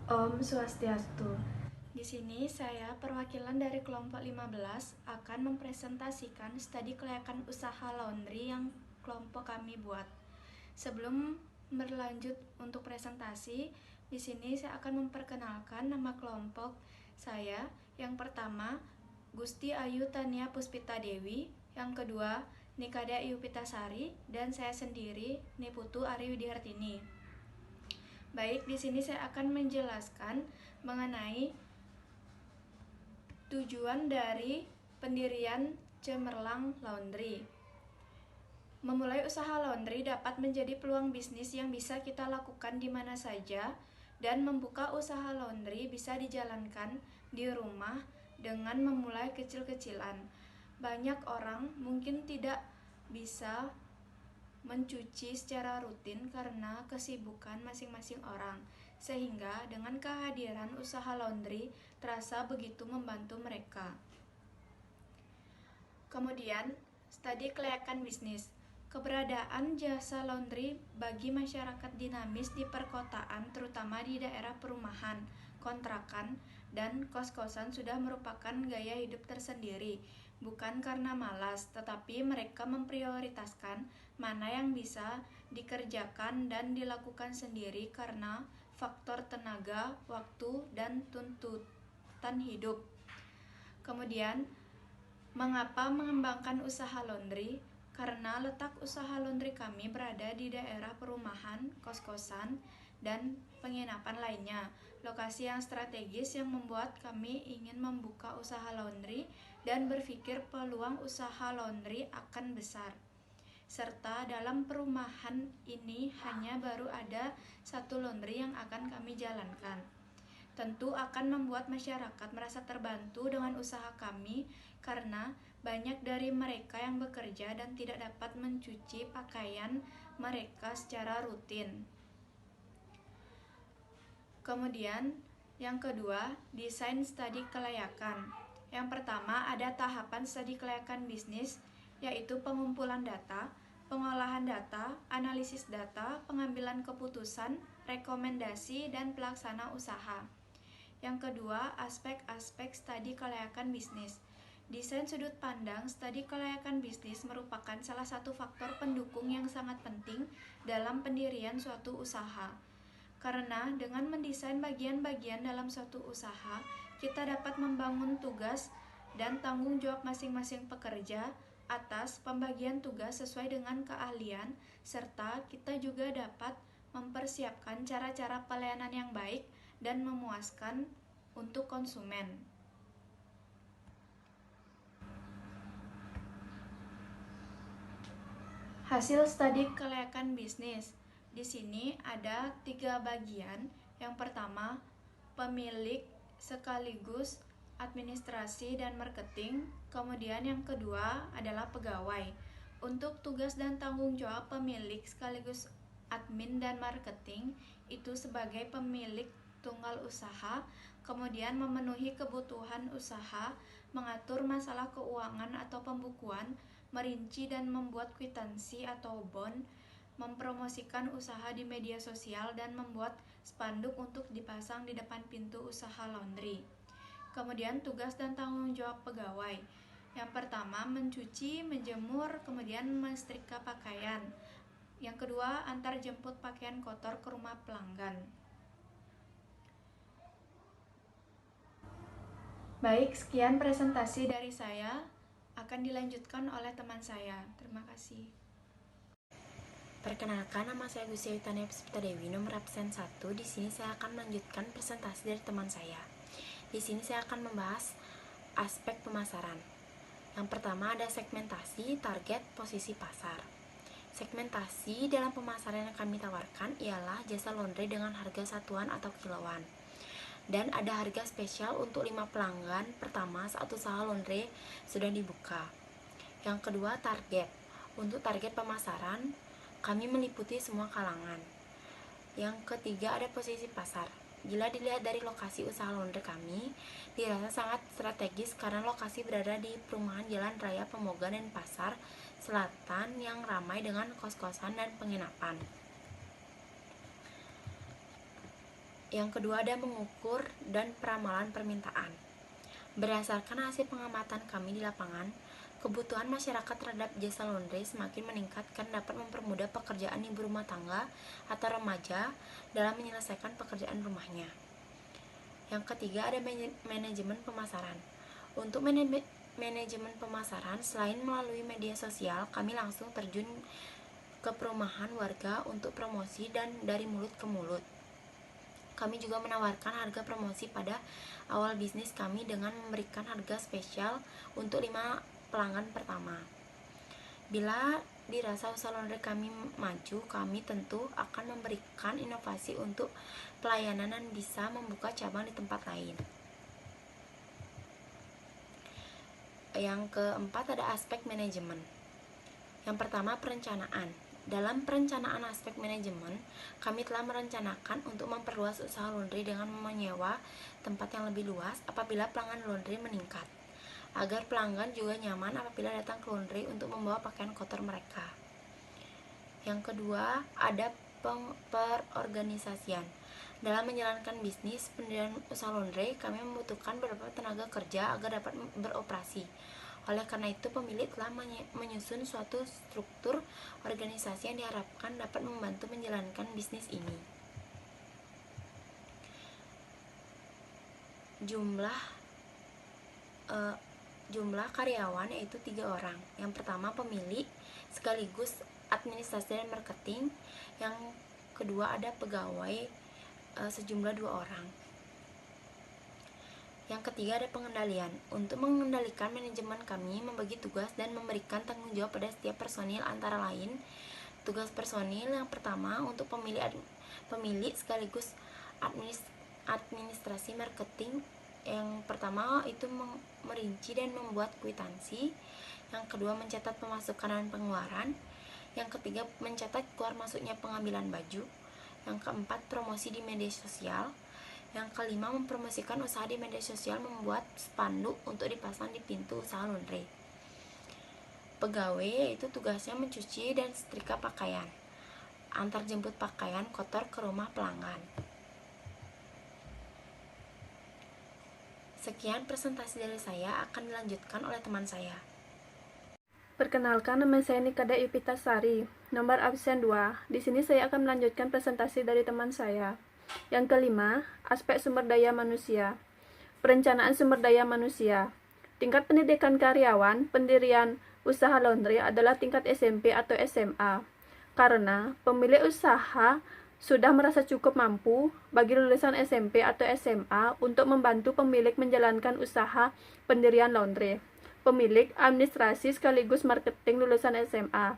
Om Swastiastu. Di sini saya perwakilan dari kelompok 15 akan mempresentasikan studi kelayakan usaha laundry yang kelompok kami buat. Sebelum berlanjut untuk presentasi, di sini saya akan memperkenalkan nama kelompok saya. Yang pertama, Gusti Ayu Tania Puspita Dewi. Yang kedua, Nikada Ayu Pitasari, dan saya sendiri, Niputu Ari Widihartini. Baik, di sini saya akan menjelaskan mengenai tujuan dari pendirian Cemerlang Laundry. Memulai usaha laundry dapat menjadi peluang bisnis yang bisa kita lakukan di mana saja, dan membuka usaha laundry bisa dijalankan di rumah dengan memulai kecil-kecilan. Banyak orang mungkin tidak bisa mencuci secara rutin karena kesibukan masing-masing orang, sehingga dengan kehadiran usaha laundry terasa begitu membantu mereka. Kemudian, studi kelayakan bisnis. Keberadaan jasa laundry bagi masyarakat dinamis di perkotaan, terutama di daerah perumahan, kontrakan, dan kos-kosan sudah merupakan gaya hidup tersendiri. Bukan karena malas, tetapi mereka memprioritaskan mana yang bisa dikerjakan dan dilakukan sendiri karena faktor tenaga, waktu, dan tuntutan hidup. Kemudian, mengapa mengembangkan usaha laundry? Karena letak usaha laundry kami berada di daerah perumahan, kos-kosan, dan penginapan lainnya. Lokasi yang strategis yang membuat kami ingin membuka usaha laundry dan berpikir peluang usaha laundry akan besar. Serta dalam perumahan ini hanya baru ada satu laundry yang akan kami jalankan. Tentu akan membuat masyarakat merasa terbantu dengan usaha kami karena banyak dari mereka yang bekerja dan tidak dapat mencuci pakaian mereka secara rutin. Kemudian, yang kedua, desain studi kelayakan. Yang pertama, ada tahapan studi kelayakan bisnis, yaitu pengumpulan data, pengolahan data, analisis data, pengambilan keputusan, rekomendasi, dan pelaksana usaha. Yang kedua, aspek-aspek studi kelayakan bisnis. Desain sudut pandang studi kelayakan bisnis merupakan salah satu faktor pendukung yang sangat penting dalam pendirian suatu usaha. Karena dengan mendesain bagian-bagian dalam suatu usaha, kita dapat membangun tugas dan tanggung jawab masing-masing pekerja atas pembagian tugas sesuai dengan keahlian, serta kita juga dapat mempersiapkan cara-cara pelayanan yang baik dan memuaskan untuk konsumen. Hasil studi kelayakan bisnis. Di sini ada 3 bagian. Yang pertama, pemilik sekaligus administrasi dan marketing. Kemudian yang kedua adalah pegawai. Untuk tugas dan tanggung jawab pemilik sekaligus admin dan marketing itu sebagai pemilik tunggal usaha, kemudian memenuhi kebutuhan usaha, mengatur masalah keuangan atau pembukuan, merinci dan membuat kwitansi atau bon, mempromosikan usaha di media sosial, dan membuat spanduk untuk dipasang di depan pintu usaha laundry. Kemudian tugas dan tanggung jawab pegawai. Yang pertama, mencuci, menjemur, kemudian mensetrika pakaian. Yang kedua, antar jemput pakaian kotor ke rumah pelanggan. Baik, sekian presentasi dari saya. Akan dilanjutkan oleh teman saya. Terima kasih. Perkenalkan, nama saya Gusti Ayu Tania Puspita Dewi, nomor absen 1. Di sini saya akan melanjutkan presentasi dari teman saya. Di sini saya akan membahas aspek pemasaran. Yang pertama ada segmentasi, target, posisi pasar. Segmentasi dalam pemasaran yang kami tawarkan ialah jasa laundry dengan harga satuan atau kiloan. Dan ada harga spesial untuk 5 pelanggan pertama saat usaha laundry sudah dibuka. Yang kedua, target. Untuk target pemasaran, kami meliputi semua kalangan. Yang ketiga, ada posisi pasar. Bila dilihat dari lokasi usaha laundry kami, dirasa sangat strategis karena lokasi berada di perumahan Jalan Raya Pemogan dan Pasar Selatan yang ramai dengan kos-kosan dan penginapan. Yang kedua ada mengukur dan peramalan permintaan. Berdasarkan hasil pengamatan kami di lapangan, kebutuhan masyarakat terhadap jasa laundry semakin meningkat karena dapat mempermudah pekerjaan ibu rumah tangga atau remaja dalam menyelesaikan pekerjaan rumahnya. Yang ketiga ada manajemen pemasaran. Untuk manajemen pemasaran, selain melalui media sosial, kami langsung terjun ke perumahan warga untuk promosi dan dari mulut ke mulut. Kami juga menawarkan harga promosi pada awal bisnis kami dengan memberikan harga spesial untuk 5 pelanggan pertama. Bila dirasa usaha laundry kami maju, kami tentu akan memberikan inovasi untuk pelayanan dan bisa membuka cabang di tempat lain. Yang keempat ada aspek manajemen. Yang pertama perencanaan. Dalam perencanaan aspek manajemen, kami telah merencanakan untuk memperluas usaha laundry dengan menyewa tempat yang lebih luas apabila pelanggan laundry meningkat, agar pelanggan juga nyaman apabila datang ke laundry untuk membawa pakaian kotor mereka. Yang kedua, ada perorganisasian. Dalam menjalankan bisnis pendirian usaha laundry, kami membutuhkan beberapa tenaga kerja agar dapat beroperasi. Oleh karena itu, pemilik telah menyusun suatu struktur organisasi yang diharapkan dapat membantu menjalankan bisnis ini. Jumlah karyawan yaitu 3 orang. Yang pertama pemilik sekaligus administrasi dan marketing. Yang kedua ada pegawai sejumlah 2 orang. Yang ketiga ada pengendalian. Untuk mengendalikan manajemen kami membagi tugas dan memberikan tanggung jawab pada setiap personil, antara lain tugas personil yang pertama untuk pemilik sekaligus administrasi marketing. Yang pertama itu merinci dan membuat kwitansi. Yang kedua mencatat pemasukan dan pengeluaran. Yang ketiga mencatat keluar masuknya pengambilan baju. Yang keempat promosi di media sosial. Yang kelima mempromosikan usaha di media sosial, membuat spanduk untuk dipasang di pintu usaha laundry. Pegawai yaitu tugasnya mencuci dan setrika pakaian, antar jemput pakaian kotor ke rumah pelanggan. Sekian presentasi dari saya, akan dilanjutkan oleh teman saya. Perkenalkan, nama saya Nikada Ipitasari, nomor absen 2. Di sini saya akan melanjutkan presentasi dari teman saya. Yang kelima, aspek sumber daya manusia. Perencanaan sumber daya manusia. Tingkat pendidikan karyawan pendirian usaha laundry adalah tingkat SMP atau SMA. Karena pemilik usaha sudah merasa cukup mampu bagi lulusan SMP atau SMA untuk membantu pemilik menjalankan usaha pendirian laundry. Pemilik administrasi sekaligus marketing lulusan SMA.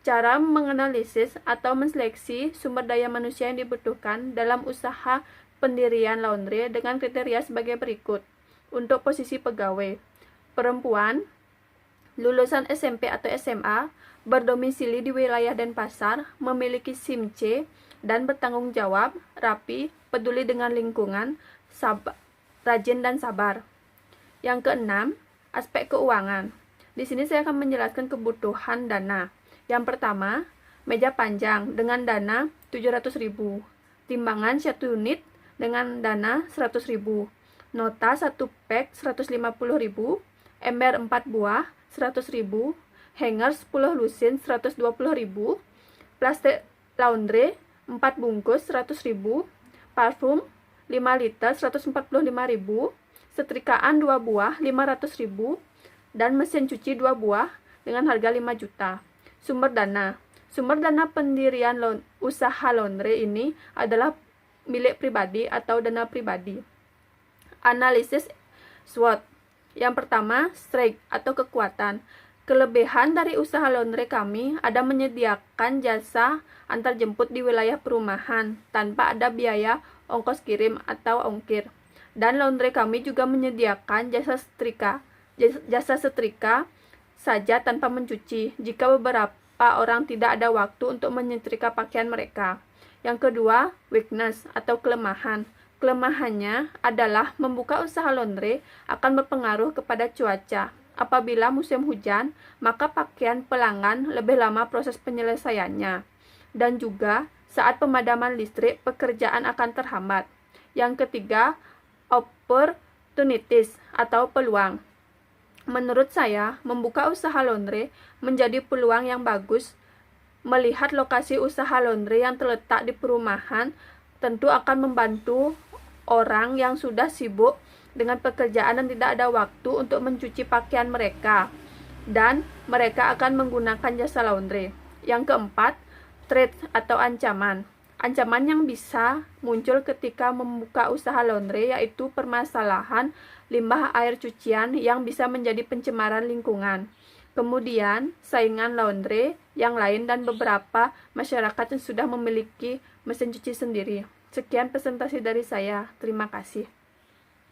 Cara menganalisis atau menseleksi sumber daya manusia yang dibutuhkan dalam usaha pendirian laundry dengan kriteria sebagai berikut. Untuk posisi pegawai, perempuan, lulusan SMP atau SMA, berdomisili di wilayah Denpasar, memiliki SIM C, dan bertanggung jawab, rapi, peduli dengan lingkungan, rajin dan sabar. Yang keenam, aspek keuangan. Di sini saya akan menjelaskan kebutuhan dana. Yang pertama, meja panjang dengan dana 700.000, timbangan 1 unit dengan dana 100.000, nota 1 pack 150.000, ember 4 buah 100.000, hanger 10 lusin 120.000, plastik laundry 4 bungkus 100.000, parfum 5 liter 145.000, setrikaan 2 buah 500.000, dan mesin cuci 2 buah dengan harga 5 juta. Sumber dana pendirian usaha laundry ini adalah milik pribadi atau dana pribadi. Analisis SWOT. Yang pertama, strength atau kekuatan. Kelebihan dari usaha laundry kami ada menyediakan jasa antar jemput di wilayah perumahan tanpa ada biaya ongkos kirim atau ongkir. Dan laundry kami juga menyediakan jasa setrika saja tanpa mencuci jika beberapa orang tidak ada waktu untuk menyetrika pakaian mereka. Yang kedua, weakness atau kelemahan. Kelemahannya adalah membuka usaha laundry akan berpengaruh kepada cuaca. Apabila musim hujan, maka pakaian pelanggan lebih lama proses penyelesaiannya. Dan juga Saat pemadaman listrik, pekerjaan akan terhambat. Yang ketiga, opportunities atau peluang. Menurut saya, membuka usaha laundry menjadi peluang yang bagus. Melihat lokasi usaha laundry yang terletak di perumahan tentu akan membantu orang yang sudah sibuk dengan pekerjaan dan tidak ada waktu untuk mencuci pakaian mereka, dan mereka akan menggunakan jasa laundry. Yang keempat, threat atau ancaman. Ancaman yang bisa muncul ketika membuka usaha laundry yaitu permasalahan limbah air cucian yang bisa menjadi pencemaran lingkungan. Kemudian, saingan laundry yang lain dan beberapa masyarakat yang sudah memiliki mesin cuci sendiri. Sekian presentasi dari saya. Terima kasih.